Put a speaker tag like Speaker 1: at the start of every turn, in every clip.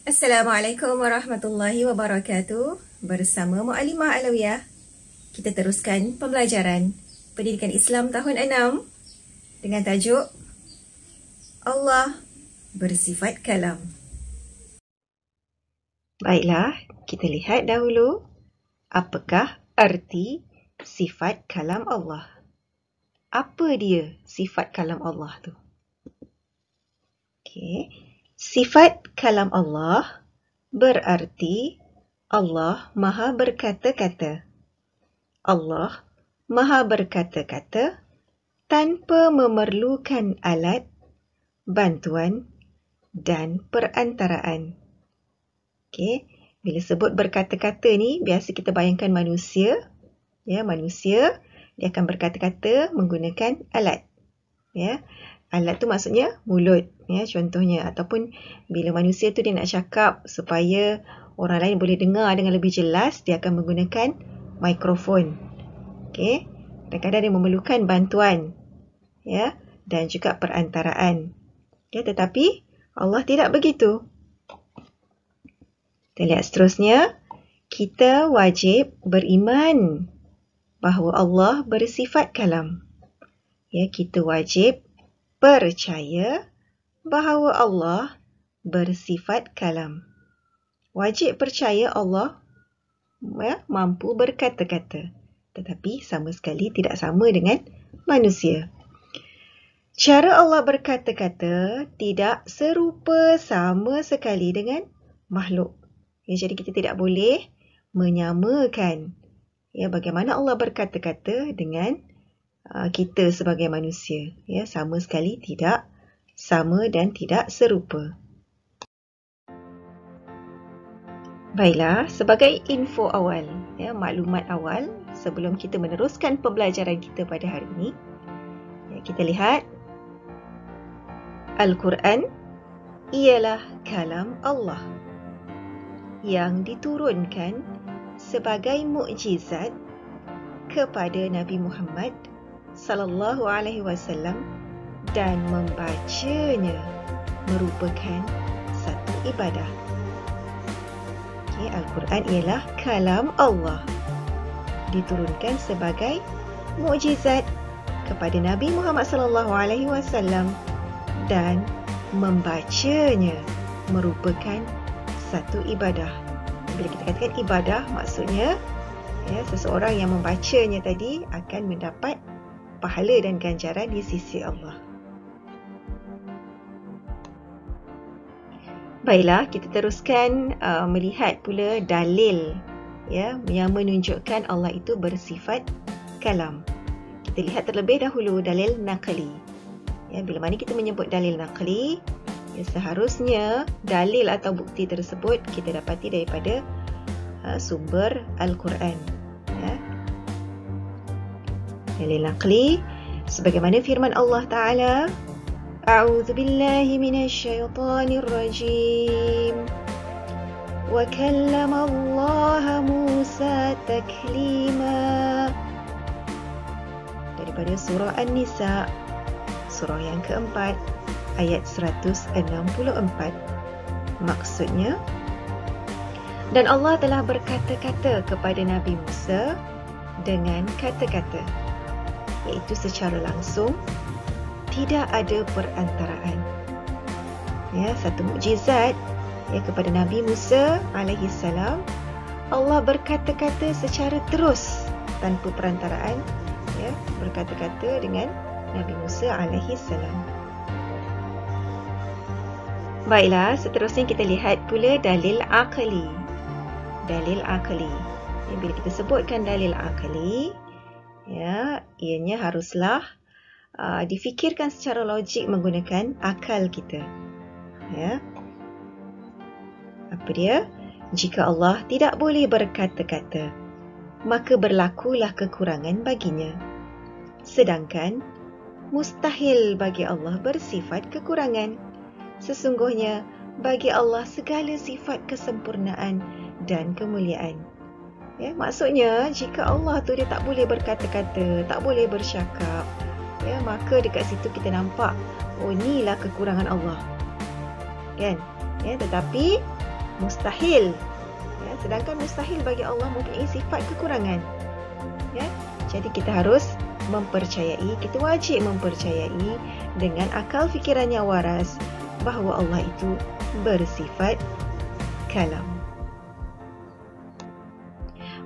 Speaker 1: Assalamualaikum warahmatullahi wabarakatuh. Bersama Mu'allimah Alawiyah, kita teruskan pembelajaran Pendidikan Islam tahun 6 dengan tajuk Allah bersifat kalam. Baiklah, kita lihat dahulu apakah arti sifat kalam Allah. Apa dia sifat kalam Allah tu? Okey. Sifat kalam Allah berarti Allah Maha berkata-kata. Allah Maha berkata-kata tanpa memerlukan alat, bantuan dan perantaraan. Okey, bila sebut berkata-kata ni, biasa kita bayangkan manusia. Ya, manusia dia akan berkata-kata menggunakan alat. Ya. Alat tu maksudnya mulut, ya, contohnya. Ataupun bila manusia tu dia nak cakap supaya orang lain boleh dengar dengan lebih jelas, dia akan menggunakan mikrofon. Okey. Kadang-kadang dia memerlukan bantuan, ya, dan juga perantaraan. Ya, tetapi Allah tidak begitu. Kita lihat seterusnya. Kita wajib beriman bahawa Allah bersifat kalam. Ya, kita wajib percaya bahawa Allah bersifat kalam. Wajib percaya Allah mampu berkata-kata, tetapi sama sekali tidak sama dengan manusia. Cara Allah berkata-kata tidak serupa sama sekali dengan makhluk. Ya, jadi kita tidak boleh menyamakan bagaimana Allah berkata-kata dengan kita sebagai manusia. Ya, sama sekali tidak sama dan tidak serupa. Baiklah, sebagai info awal, maklumat awal sebelum kita meneruskan pembelajaran kita pada hari ini, kita lihat Al-Quran ialah kalam Allah yang diturunkan sebagai mukjizat kepada Nabi Muhammad sallallahu alaihi wasallam, dan membacanya merupakan satu ibadah. Al-Quran ialah kalam Allah, diturunkan sebagai mukjizat kepada Nabi Muhammad sallallahu alaihi wasallam, dan membacanya merupakan satu ibadah. Bila kita katakan ibadah, maksudnya seseorang yang membacanya tadi akan mendapat pahala dan ganjaran di sisi Allah. Baiklah, kita teruskan melihat pula dalil yang menunjukkan Allah itu bersifat kalam. Kita lihat terlebih dahulu dalil naqli. Bila mana kita menyebut dalil naqli, seharusnya dalil atau bukti tersebut kita dapati daripada sumber Al-Quran. Dalil naqli sebagaimana firman Allah Ta'ala, A'udzu billahi minasyaitonir rajim. Wa kallama Allah Musa taklima. Daripada surah An-Nisa, surah yang keempat, ayat 164. Maksudnya, dan Allah telah berkata-kata kepada Nabi Musa dengan kata-kata, iaitu secara langsung, tidak ada perantaraan. Satu mukjizat kepada Nabi Musa alaihi salam, Allah berkata-kata secara terus tanpa perantaraan, berkata-kata dengan Nabi Musa alaihi salam. Baiklah, seterusnya kita lihat pula dalil aqli. Dalil aqli. Bila kita sebutkan dalil aqli, ianya haruslah difikirkan secara logik menggunakan akal kita. Apa dia? Jika Allah tidak boleh berkata-kata, maka berlakulah kekurangan baginya. Sedangkan mustahil bagi Allah bersifat kekurangan. Sesungguhnya bagi Allah segala sifat kesempurnaan dan kemuliaan. Maksudnya jika Allah tu dia tak boleh berkata-kata, tak boleh bercakap, maka dekat situ kita nampak, oh inilah kekurangan Allah. Kan? Tetapi mustahil. Ya, sedangkan mustahil bagi Allah mempunyai sifat kekurangan. Ya, jadi kita harus mempercayai, kita wajib mempercayai dengan akal fikiran yang waras bahawa Allah itu bersifat kalam.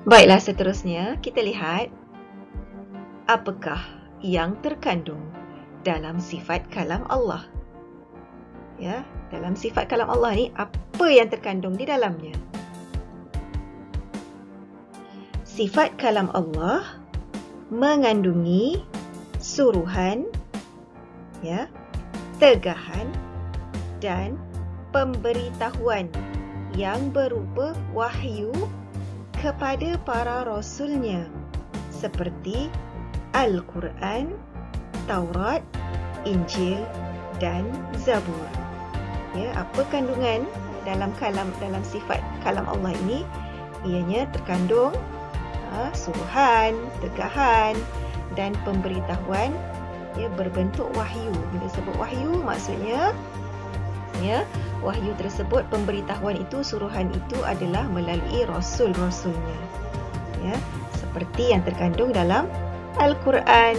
Speaker 1: Baiklah, seterusnya kita lihat apakah yang terkandung dalam sifat kalam Allah. Ya, dalam sifat kalam Allah ni apa yang terkandung di dalamnya? Sifat kalam Allah mengandungi suruhan, ya, tegahan dan pemberitahuan yang berupa wahyu kepada para rasulnya seperti Al-Quran, Taurat, Injil dan Zabur. Ya, apa kandungan dalam sifat kalam Allah ini? Ianya terkandung suruhan, tegahan dan pemberitahuan, ya, berbentuk wahyu. Bila sebut wahyu, maksudnya ya, wahyu tersebut, pemberitahuan itu, suruhan itu adalah melalui rasul-rasulnya, ya, seperti yang terkandung dalam Al-Quran.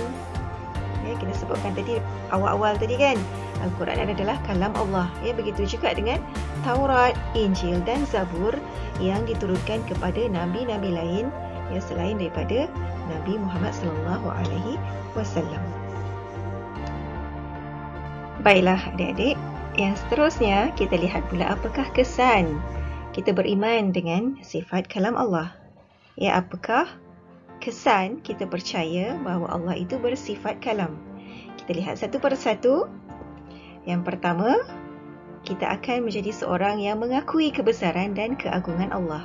Speaker 1: Ya, kita sebutkan tadi awal-awal tadi kan, Al-Quran adalah kalam Allah. Ya, begitu juga dengan Taurat, Injil dan Zabur yang diturunkan kepada nabi-nabi lain, ya, selain daripada Nabi Muhammad sallallahu alaihi wasallam. Baiklah adik-adik, yang seterusnya kita lihat pula apakah kesan kita beriman dengan sifat kalam Allah. Ya, apakah kesan kita percaya bahawa Allah itu bersifat kalam? Kita lihat satu persatu. Yang pertama, kita akan menjadi seorang yang mengakui kebesaran dan keagungan Allah.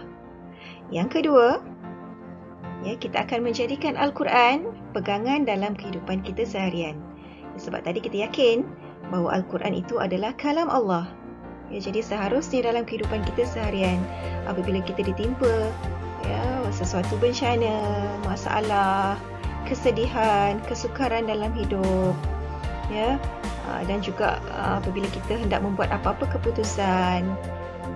Speaker 1: Yang kedua, ya, kita akan menjadikan Al-Quran pegangan dalam kehidupan kita seharian. Sebab tadi kita yakin bahawa Al-Quran itu adalah kalam Allah. Ya, jadi seharusnya dalam kehidupan kita seharian, apabila kita ditimpa, ya, sesuatu bencana, masalah, kesedihan, kesukaran dalam hidup, ya, dan juga apabila kita hendak membuat apa-apa keputusan,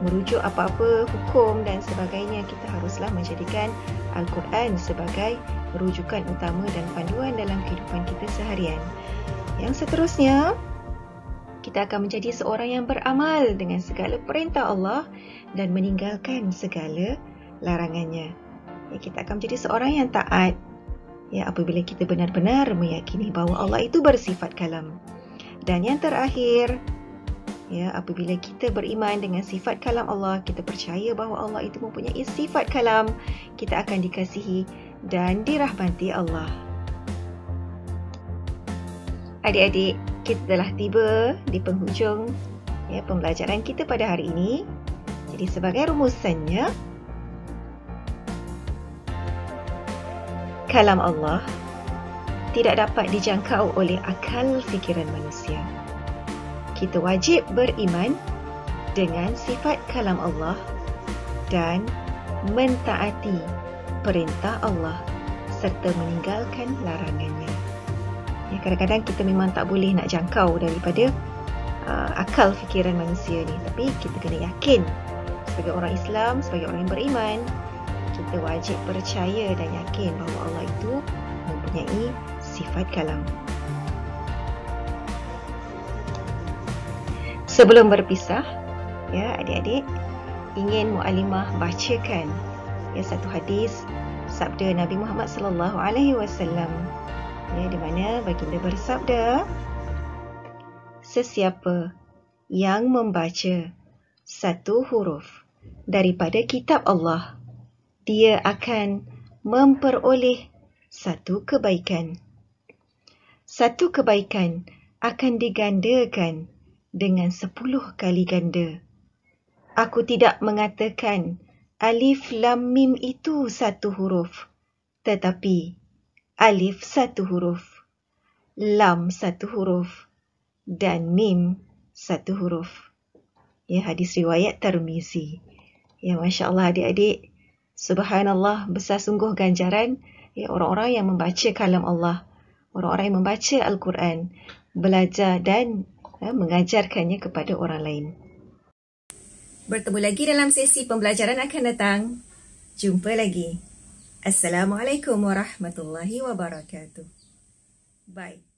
Speaker 1: merujuk apa-apa hukum dan sebagainya, kita haruslah menjadikan Al-Quran sebagai rujukan utama dan panduan dalam kehidupan kita seharian. Yang seterusnya, kita akan menjadi seorang yang beramal dengan segala perintah Allah dan meninggalkan segala larangannya. Ya, kita akan menjadi seorang yang taat, ya, apabila kita benar-benar meyakini bahawa Allah itu bersifat kalam. Dan yang terakhir, ya, apabila kita beriman dengan sifat kalam Allah, kita percaya bahawa Allah itu mempunyai sifat kalam, kita akan dikasihi dan dirahmati Allah. Adik-adik, kita telah tiba di penghujung, ya, pembelajaran kita pada hari ini. Jadi sebagai rumusannya, kalam Allah tidak dapat dijangkau oleh akal fikiran manusia. Kita wajib beriman dengan sifat kalam Allah dan mentaati perintah Allah serta meninggalkan larangannya. Ya, kadang-kadang kita memang tak boleh nak jangkau daripada akal fikiran manusia ni, tapi kita kena yakin sebagai orang Islam, sebagai orang yang beriman, kita wajib percaya dan yakin bahawa Allah itu mempunyai sifat kalam. Sebelum berpisah, ya adik-adik, ingin Muallimah bacakan, ya, satu hadis sabda Nabi Muhammad sallallahu alaihi wasallam, ya, di mana baginda bersabda, sesiapa yang membaca satu huruf daripada kitab Allah, dia akan memperoleh satu kebaikan. Satu kebaikan akan digandakan dengan 10 kali ganda. Aku tidak mengatakan alif lam mim itu satu huruf, tetapi alif satu huruf, lam satu huruf dan mim satu huruf. Ya, hadis riwayat Tirmizi. Ya, Masya Allah adik-adik, subhanallah, besar sungguh ganjaran, ya, orang-orang yang membaca kalam Allah, orang-orang yang membaca Al-Quran, belajar dan mengajarkannya kepada orang lain. Bertemu lagi dalam sesi pembelajaran akan datang. Jumpa lagi. Assalamualaikum warahmatullahi wabarakatuh. Bye.